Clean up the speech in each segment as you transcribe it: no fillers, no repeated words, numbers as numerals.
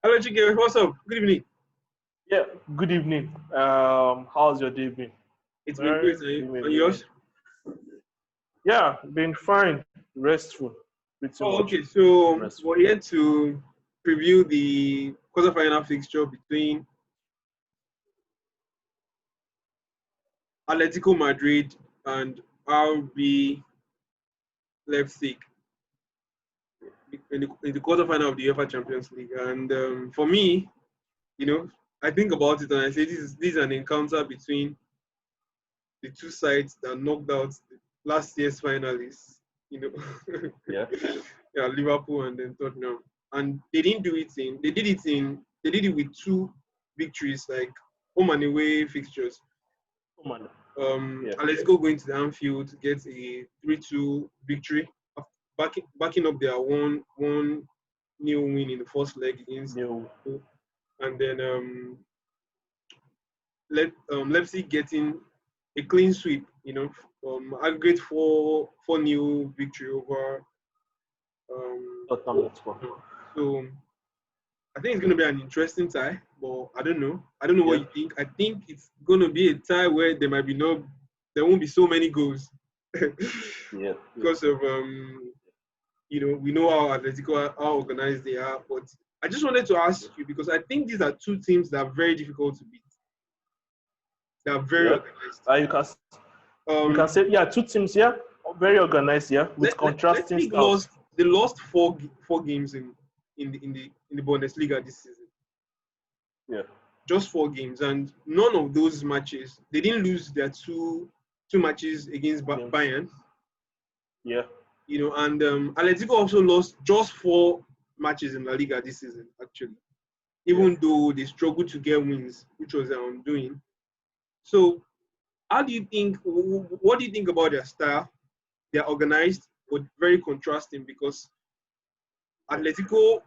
Hello, Chike. What's up? Good evening. Yeah, good evening. How's your day been? It's been great. Very And evening. yours? Yeah, been fine, restful, pretty Oh, much okay. So restful. we're here to preview the quarterfinal fixture between Atletico Madrid and RB Leipzig in the quarterfinal of the UEFA Champions League. And for me, I think about it and I say this is an encounter between the two sides that knocked out the last year's finalists. You know, Yeah, yeah, Liverpool and then Tottenham, and they didn't do it in. They did it with two victories, like home and away fixtures. come on. Yeah, Atletico going to the Anfield to get a 3-2 victory, backing up their one new win in the first leg against new. Liverpool, and then Leipzig getting a clean sweep, aggregate four new victory over. Tottenham Hotspur. So I think it's going to be an interesting tie, but I don't know. I don't know what Yeah, you think. I think it's going to be a tie where there won't be so many goals yeah, yeah. because of we know how Atletico how organized they are. But I just wanted to ask you because I think these are two teams that are very difficult to beat. They are very Yeah. organized. You can you can Um, say yeah, two teams here, very organized, yeah, with contrasting Leipzig styles. lost four games in the Bundesliga this season. Yeah, Just four games, and none of those matches they didn't lose their two matches against games. Bayern. Yeah, And Atletico also lost just four matches in La Liga this season, actually, yeah. even though they struggled to get wins, which was doing. So, how do you think? What do you think about their style? They're organized, but very contrasting because Atletico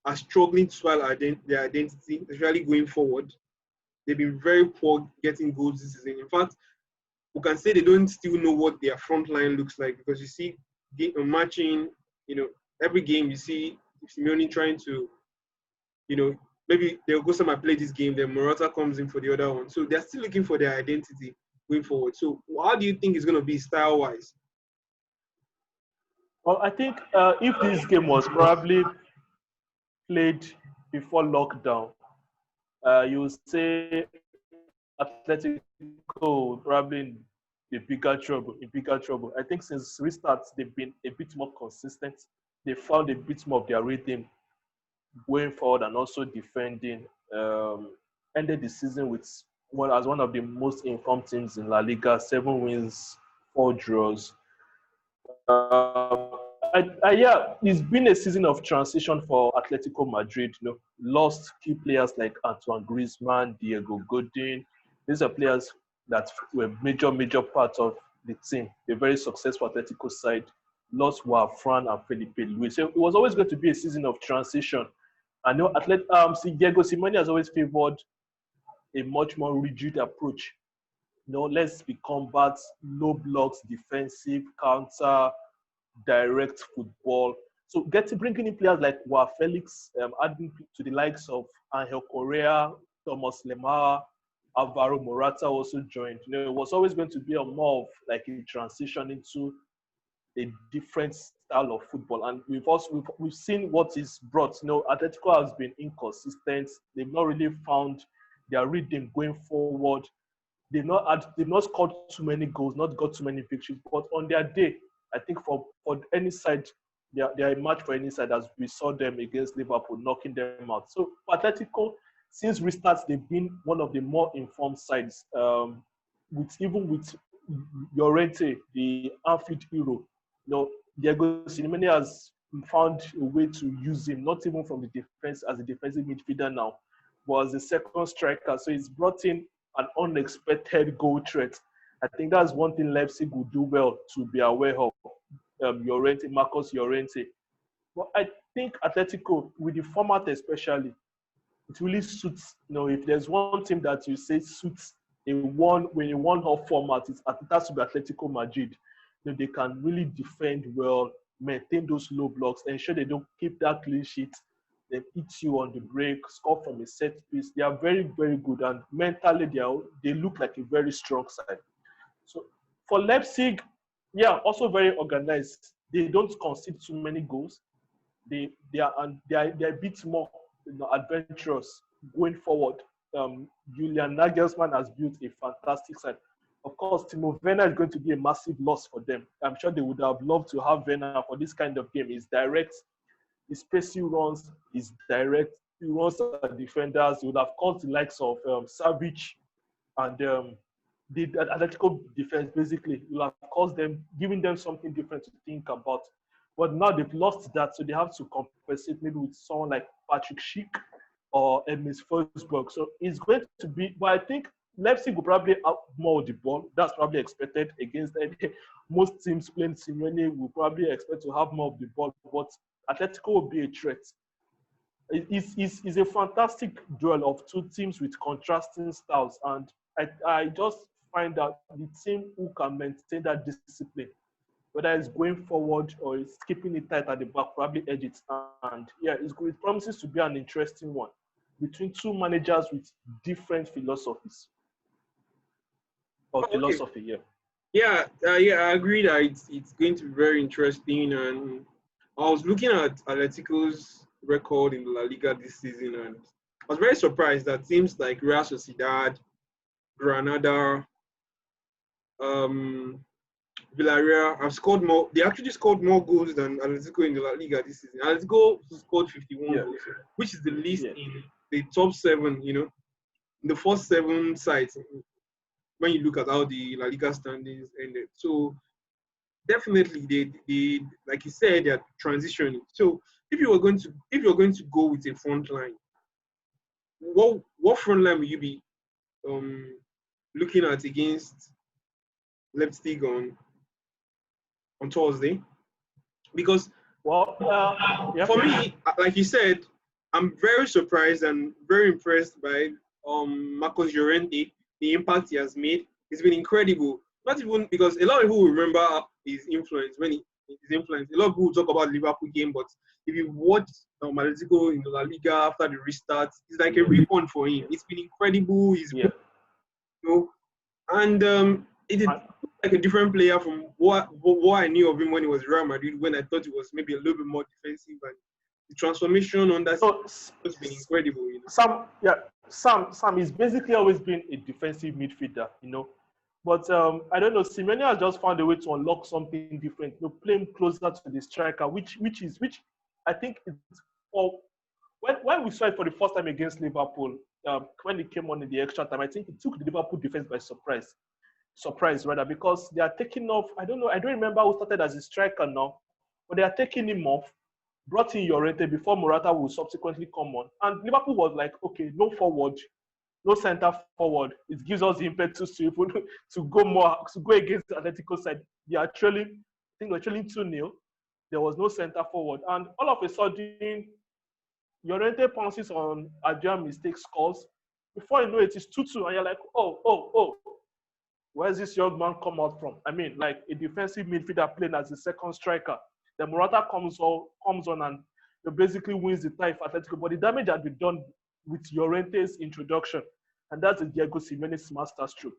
are struggling to swallow their identity, especially going forward. They've been very poor getting goals this season. In fact, we can say they don't still know what their front line looks like because you see matching, every game you see Simeone trying to, maybe they'll go somewhere play this game, then Morata comes in for the other one. So they're still looking for their identity going forward. So how do you think it's going to be style-wise? Well, I think if this game was probably played before lockdown, you would say Atletico probably in bigger trouble. In bigger trouble. I think since restarts, they've been a bit more consistent. They found a bit more of their rhythm going forward and also defending. Ended the season with as one of the most informed teams in La Liga, 7 wins, 4 draws. Yeah, it's been a season of transition for Atletico Madrid. Lost key players like Antoine Griezmann, Diego Godin. These are players that were major part of the team. A very successful Atletico side. Lost Fran and Felipe Luis. So it was always going to be a season of transition. I know Diego Simeone has always favored a much more rigid approach. Let's be combat, low blocks, defensive, counter, direct football. So bringing in players like Felix, adding to the likes of Angel Correa, Thomas Lemar, Alvaro Morata also joined. It was always going to be a more of like a transition into a different style of football, and we've seen what is brought. Atletico has been inconsistent. They've not really found their rhythm going forward. They've not scored too many goals, not got too many victories. But on their day, I think for any side, they are a match for any side, as we saw them against Liverpool, knocking them out. So for Atletico, since restarts, they've been one of the more informed sides. With Llorente, the Anfield hero, Diego Simeone has found a way to use him, not even from the defense as a defensive midfielder now, but as a second striker. So he's brought in an unexpected goal threat. I think that's one thing Leipzig will do well to be aware of. Marcos Llorente. But I think Atletico, with the format especially, it really suits. If there's one team that you say suits a one-off format, it has to be Atletico Madrid. They can really defend well, maintain those low blocks, ensure they don't keep that clean sheet, they hit you on the break, score from a set piece. They are very, very good, and mentally they look like a very strong side. So for Leipzig, yeah, also very organized. They don't concede too many goals. They are a bit more, adventurous going forward. Julian Nagelsmann has built a fantastic side. Of course, Timo Werner is going to be a massive loss for them. I'm sure they would have loved to have Werner for this kind of game. He's direct, his pacey runs, he's direct, he runs at defenders. He would have caught the likes of Savic and the Atletico defense basically will have caused them, giving them something different to think about. But now they've lost that, so they have to compensate maybe with someone like Patrick Schick or Emils Forsberg. So it's going to be, but I think Leipzig will probably have more of the ball. That's probably expected against most teams playing Simeone will probably expect to have more of the ball, but Atletico will be a threat. It's a fantastic duel of two teams with contrasting styles, and I just find that the team who can maintain that discipline, whether it's going forward or it's keeping it tight at the back, probably edge it. And yeah, it promises to be an interesting one between two managers with different philosophies or philosophy. Yeah, I agree that it's going to be very interesting. And I was looking at Atletico's record in the La Liga this season, and I was very surprised that teams like Real Sociedad, Granada, Villarreal have scored more. They actually scored more goals than Atletico in the La Liga this season. Atletico scored 51 goals, which is the least in the top 7. In the first 7 sides, when you look at how the La Liga standings ended. So definitely, they like you said, they're transitioning. So if you're going to go with a front line, what front line will you be looking at against Leipzig on Thursday? Because for me, like you said, I'm very surprised and very impressed by Marcos Llorente, the impact he has made. It's been incredible. Not even because a lot of people will remember his influence A lot of people talk about the Liverpool game, but if you watch Atletico in the La Liga after the restart, it's like a rebound for him. It's been incredible. And it is like a different player from what I knew of him when he was Real Madrid, when I thought he was maybe a little bit more defensive, and the transformation on that has been incredible. Sam is basically always been a defensive midfielder, But I don't know, Simeone has just found a way to unlock something different, playing closer to the striker, which I think it's when we saw it for the first time against Liverpool, when it came on in the extra time, I think it took the Liverpool defense by surprise rather, because they are taking off. I don't remember who started as a striker now, but they are taking him off, brought in Llorente before Morata will subsequently come on, and Liverpool was like, okay, no forward, no center forward. It gives us the impetus to go against the Atletico side. They are trailing, I think we're trailing 2-0. There was no center forward, and all of a sudden, Llorente pounces on Adrian mistake, scores. Before you know it, it's 2-2, and you're like, oh, where's this young man come out from? I mean, like a defensive midfielder playing as a second striker. Then Morata comes on and basically wins the tie for Atletico. But the damage had been done with Llorente's introduction. And that's a Diego Simeone's masterstroke.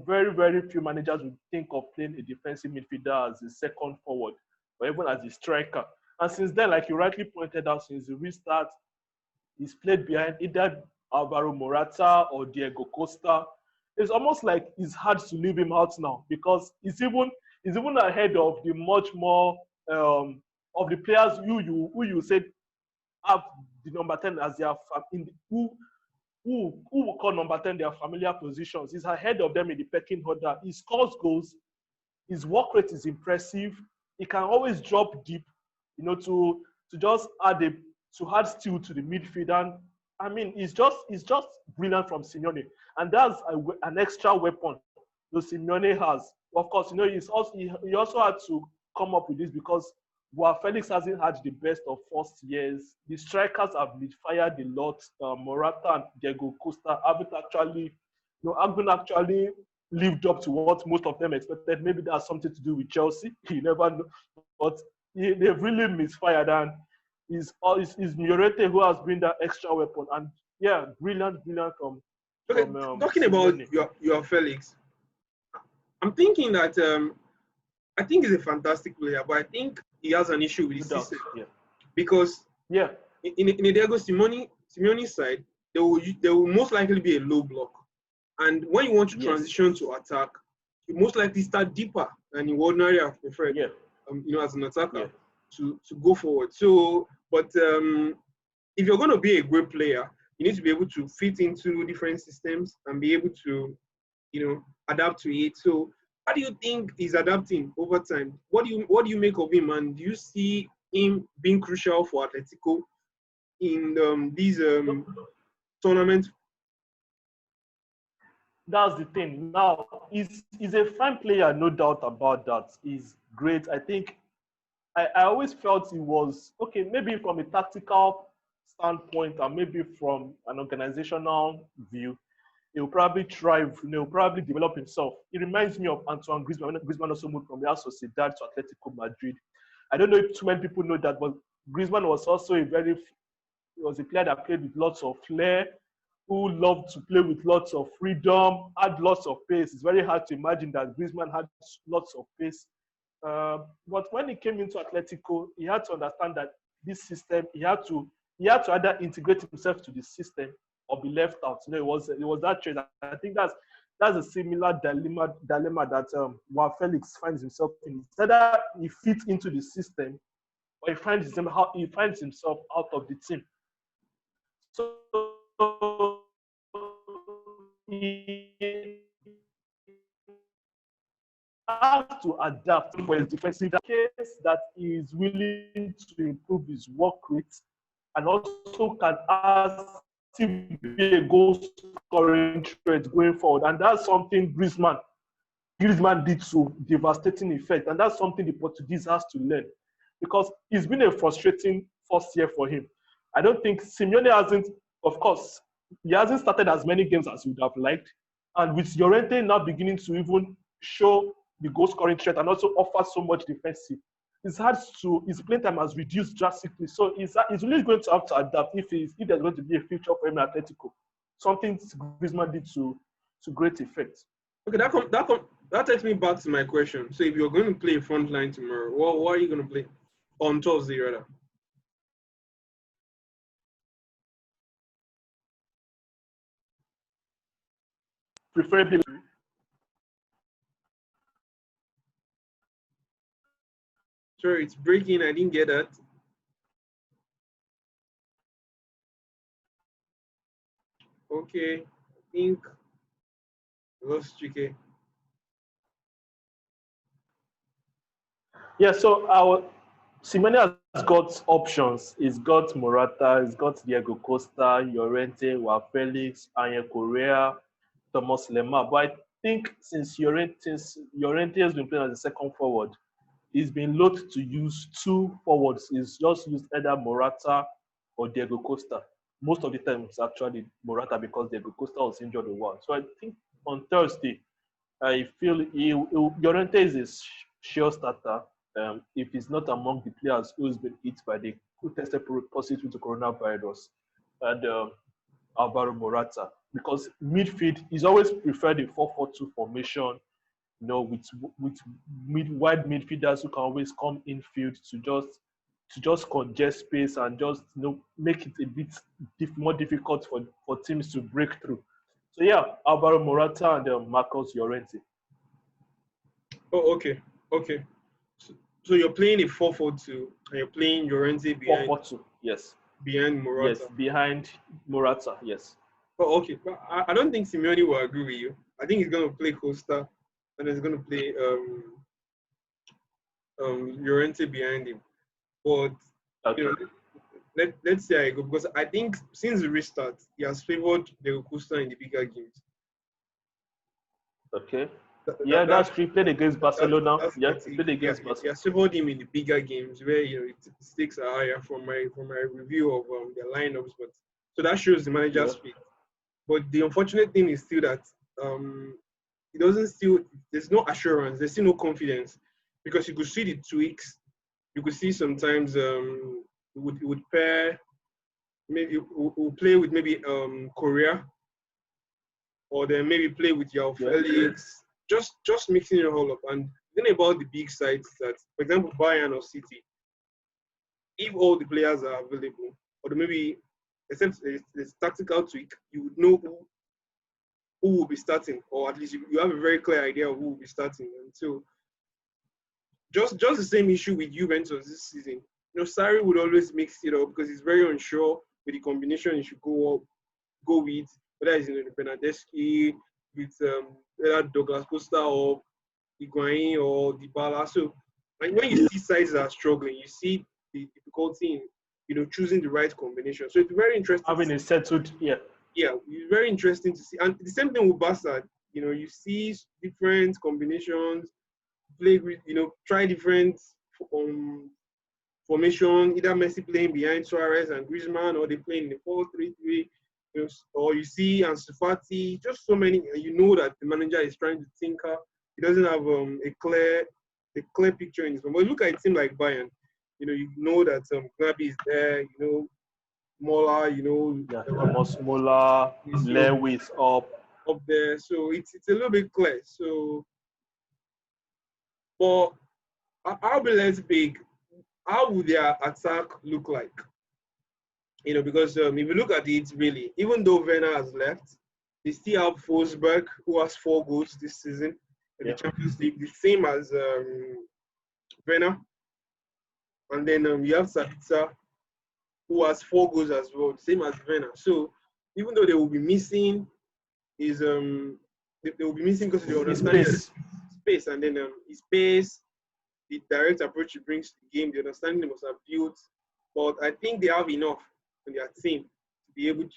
Very, very few managers would think of playing a defensive midfielder as a second forward or even as a striker. And since then, like you rightly pointed out, since the restart, he's played behind either Alvaro Morata or Diego Costa. It's almost like it's hard to leave him out now because he's even ahead of the much more of the players who you said have the number 10 as their who will call number 10 their familiar positions. He's ahead of them in the pecking order. He scores goals. His work rate is impressive. He can always drop deep, to just add steel to the midfield. And I mean, it's just brilliant from Simeone, and that's an extra weapon that Simeone has. Of course, he also had to come up with this because Felix hasn't had the best of first years. The strikers have fired a lot. Morata and Diego Costa haven't actually lived up to what most of them expected. Maybe that's something to do with Chelsea. You never know, but they've really misfired. And It's Llorente who has been that extra weapon. And yeah, brilliant from Okay, talking about Simeone. your Felix, I'm thinking that I think he's a fantastic player, but I think he has an issue with No the doubt. system Yeah. because Yeah. in Diego Simeone's side, there will most likely be a low block, and when you want to Yes. transition to attack, you most likely start deeper than you ordinarily have preferred. Yeah. As an attacker Yeah. to go forward. So, but if you're going to be a great player, you need to be able to fit into different systems and be able to, adapt to it. So, how do you think he's adapting over time? What do you make of him, and do you see him being crucial for Atletico in these tournaments? That's the thing. Now, he's a fine player, no doubt about that. He's great. I think I always felt he was okay, maybe from a tactical standpoint and maybe from an organizational view, he'll probably thrive, he'll probably develop himself. It reminds me of Antoine Griezmann. When Griezmann also moved from Real Sociedad to Atletico Madrid. I don't know if too many people know that, but Griezmann was also a player that played with lots of flair, who loved to play with lots of freedom, had lots of pace. It's very hard to imagine that Griezmann had lots of pace. But when he came into Atletico, he had to understand that this system, he had to either integrate himself to the system or be left out. It was that trade. I think that's a similar dilemma that Juan Felix finds himself in. It's either he fits into the system or he finds himself out of the team. So he has to adapt for his defensive case that he is willing to improve his work rate and also can still be a goal scoring threat going forward. And that's something Griezmann did to devastating effect. And that's something the Portuguese has to learn because it's been a frustrating first year for him. I don't think Simeone hasn't, of course, he hasn't started as many games as he would have liked. And with Llorente now beginning to even show the goal scoring threat and also offer so much defensive, his playing time has reduced drastically. So he's really going to have to adapt if there's going to be a future for him at Atletico. Something Griezmann did to great effect. Okay, that takes me back to my question. So if you're going to play front line tomorrow, what are you going to play on Thursday rather? Preferably. Sorry, it's breaking. I didn't get that. Okay, I think I lost Chike. Yeah, so our Simeone has got options. He's got Morata, he's got Diego Costa, Llorente, Joao Felix, Anya Correa, Thomas Lemar. But I think since Llorente has been playing as a second forward, he's been loath to use two forwards. He's just used either Morata or Diego Costa. Most of the time, it's actually Morata because Diego Costa was injured a while. So I think on Thursday, I feel Llorente is a sure starter. If he's not among the players who's been hit by who tested positive to coronavirus, and Alvaro Morata, because midfield, he's always preferred a 4-4-2 formation, with wide midfielders who can always come infield to just congest space and just make it a bit more difficult for teams to break through. So yeah, Alvaro Morata and Marcos Llorente. Oh, okay. So you're playing a 4-4-2 and you're playing Llorente behind 4-4-2, yes. Behind Morata. Yes, behind Morata, yes. Oh, okay. But I don't think Simeone will agree with you. I think he's going to play Costa and he's going to play Llorente behind him. But Okay. let's see how it goes, because I think since the restart, he has favored the Costa in the bigger games. Okay. That's true. He played against Barcelona. He played against Barcelona. He has favored him in the bigger games where stakes are higher from my review of their lineups. But so that shows the manager's speed. But the unfortunate thing is still that there's no assurance, there's still no confidence, because you could see the tweaks. You could see sometimes He would pair, maybe he would play with maybe Korea, or then maybe play with Yao Yeah. Felix, just mixing it all up. And the thing about the big sides that, for example, Bayern or City, if all the players are available, or maybe except it's tactical tweak, you would know who will be starting, or at least you have a very clear idea of who will be starting. And so just the same issue with Juventus this season. Sarri would always mix it up because he's very unsure with the combination he should go with, whether it's Bernardeschi, with either Douglas Costa or Higuain or Dybala. So when you see sides that are struggling, you see the difficulty in choosing the right combination. So it's very interesting. Having a settled, yeah, it's very interesting to see. And the same thing with Barca. You see different combinations, play with, try different formation, either Messi playing behind Suarez and Griezmann, or they playing in the 4-3-3, or you see Ansu Fati, just so many. You know that the manager is trying to tinker. He doesn't have a clear picture in his mind. But look at a team like Bayern. You know that Gnabry is there. Mola. Thomas Muller, Lewis up there. So it's a little bit clear. So, but I'll be less big. How would their attack look like? Because if you look at it, really, even though Werner has left, they still have Forsberg, who has 4 goals this season in the Champions League, the same as Werner. And then you have Sabitzer, who has 4 goals as well, the same as Werner. So even though they will be missing they will be missing because they understand space, and then his pace, the direct approach he brings to the game, the understanding they must have built. But I think they have enough in their team to be able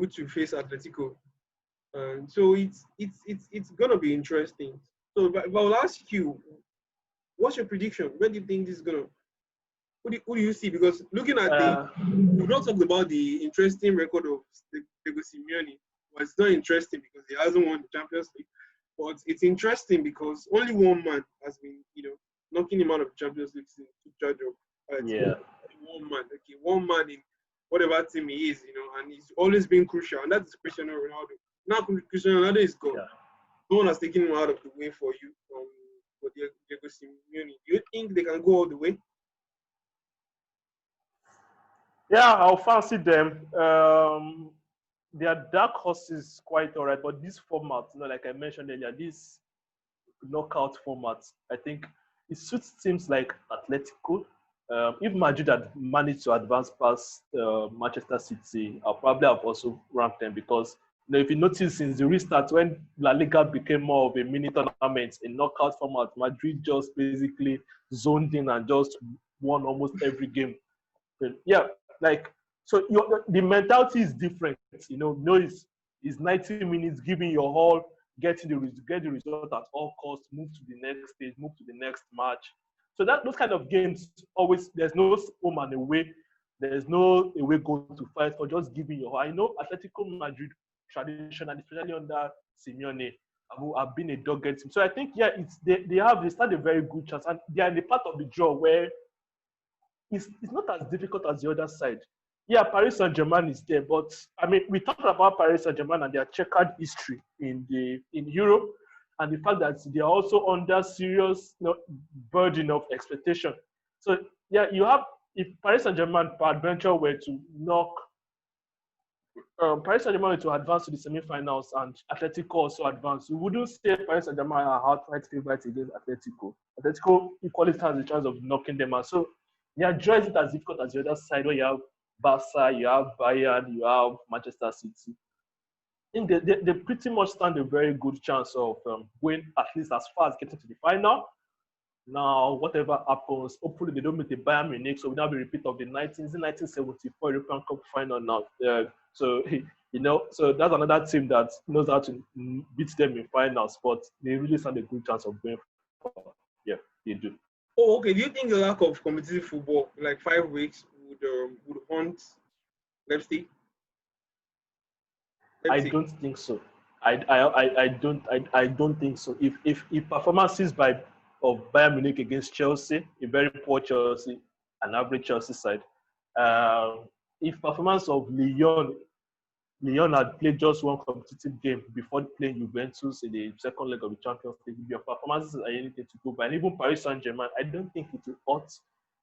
to face Atletico. And so it's gonna be interesting. So if I'll ask you, what's your prediction? Where do you think this is gonna? Who do you see? Because looking at we've not talked about the interesting record of Diego Simeone. Well, it's not interesting because he hasn't won the Champions League. But it's interesting because only one man has been, knocking him out of the Champions League since he took charge of. One man in whatever team he is, and he's always been crucial, and that's Cristiano Ronaldo. Now Cristiano Ronaldo is gone. No one has taken him out of the way for you, for Diego Simeone. Do you think they can go all the way? Yeah, I'll fancy them. Their dark horses quite all right, but this format, like I mentioned earlier, this knockout format, I think it suits teams like Atletico. If Madrid had managed to advance past Manchester City, I'll probably have also ranked them because, if you notice since the restart, when La Liga became more of a mini tournament, a knockout format, Madrid just basically zoned in and just won almost every game. But yeah, so the mentality is different. It's 90 minutes, giving your all, get the result at all costs, move to the next stage, move to the next match. So those kind of games, always, there's no home and away. There's no away goal to fight for, just giving your all. I know Atletico Madrid traditionally, especially under Simeone, have been a dogged team. So I think, they stand a very good chance. And they are in the part of the draw where it's not as difficult as the other side. Yeah, Paris Saint-Germain is there, but we talked about Paris Saint-Germain and their checkered history in Europe, and the fact that they are also under serious burden of expectation. So yeah, if Paris Saint-Germain peradventure were to knock Paris Saint-Germain were to advance to the semi-finals and Atletico also advance, we wouldn't say Paris Saint-Germain are outright favorites against Atletico. Atletico equally has a chance of knocking them out. So yeah, draw isn't as difficult as the other side where you have Barca, you have Bayern, you have Manchester City. I think they pretty much stand a very good chance of going at least as far as getting to the final. Now, whatever happens, hopefully they don't meet the Bayern Munich, so we'll now be a repeat of the 1974 European Cup final now. So that's another team that knows how to beat them in finals, but they really stand a good chance of going far. Yeah, they do. Oh, okay. Do you think the lack of competitive football, like 5 weeks, would haunt Leipzig? I don't think so. I don't think so. If performances by of Bayern Munich against Chelsea, a very poor Chelsea, an average Chelsea side. If performance of Lyon had played just one competitive game before playing Juventus in the second leg of the Champions League, your performances are anything to go by. And even Paris Saint-Germain, I don't think it will hurt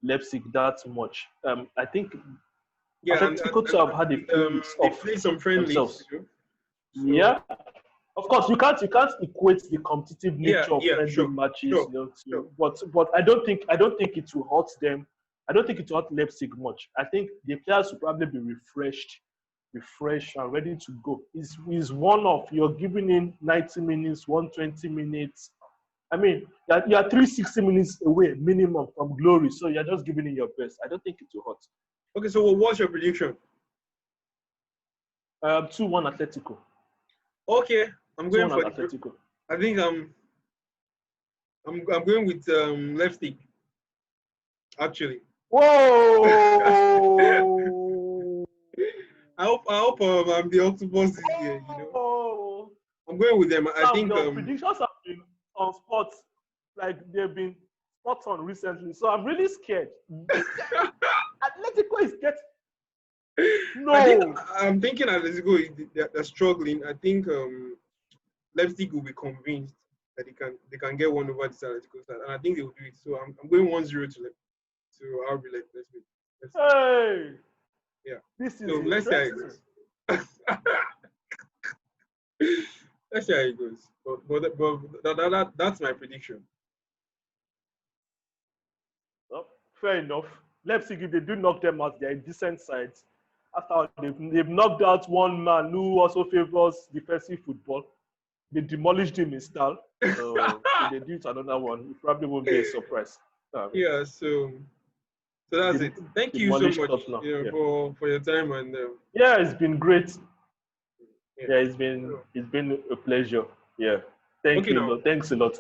Leipzig that much. I think Yeah, Atletico to have had a few weeks they off played some friendlies. themselves. So Yeah, of course, you can't equate the competitive nature of friendly sure, matches, sure. but I don't think it will hurt them. I don't think it will hurt Leipzig much. I think the players will probably be refreshed and ready to go. Is one of you're giving in 90 minutes, 120 minutes. I mean, you're 360 minutes away minimum from glory, so you're just giving in your best. I don't think it will hurt. Okay, so what's your prediction? 2-1 Atletico. Okay, I'm going for Atletico. I think I'm going with Leipzig. Actually. Whoa! I hope I'm the octopus this year. I'm going with them. I think your predictions have been on spots, like they've been spot on recently. So I'm really scared. Atletico is getting. No. I'm thinking Atletico they're struggling. I think Leipzig will be convinced that they can get one over this Atletico side, and I think they will do it. So I'm going 1-0 to RB Leipzig. Hey. Yeah. This is so let's see how it goes. Let's see how it goes. But that's my prediction. Well, fair enough. Leipzig, if they do knock them out, they're a decent side. After they've knocked out one man who also favors defensive football. They demolished him in style. So if they do it another one, it probably won't be a surprise. Yeah, so that's it. Thank you so much for your time and yeah, it's been great. Yeah, it's been a pleasure. Yeah. Thanks a lot.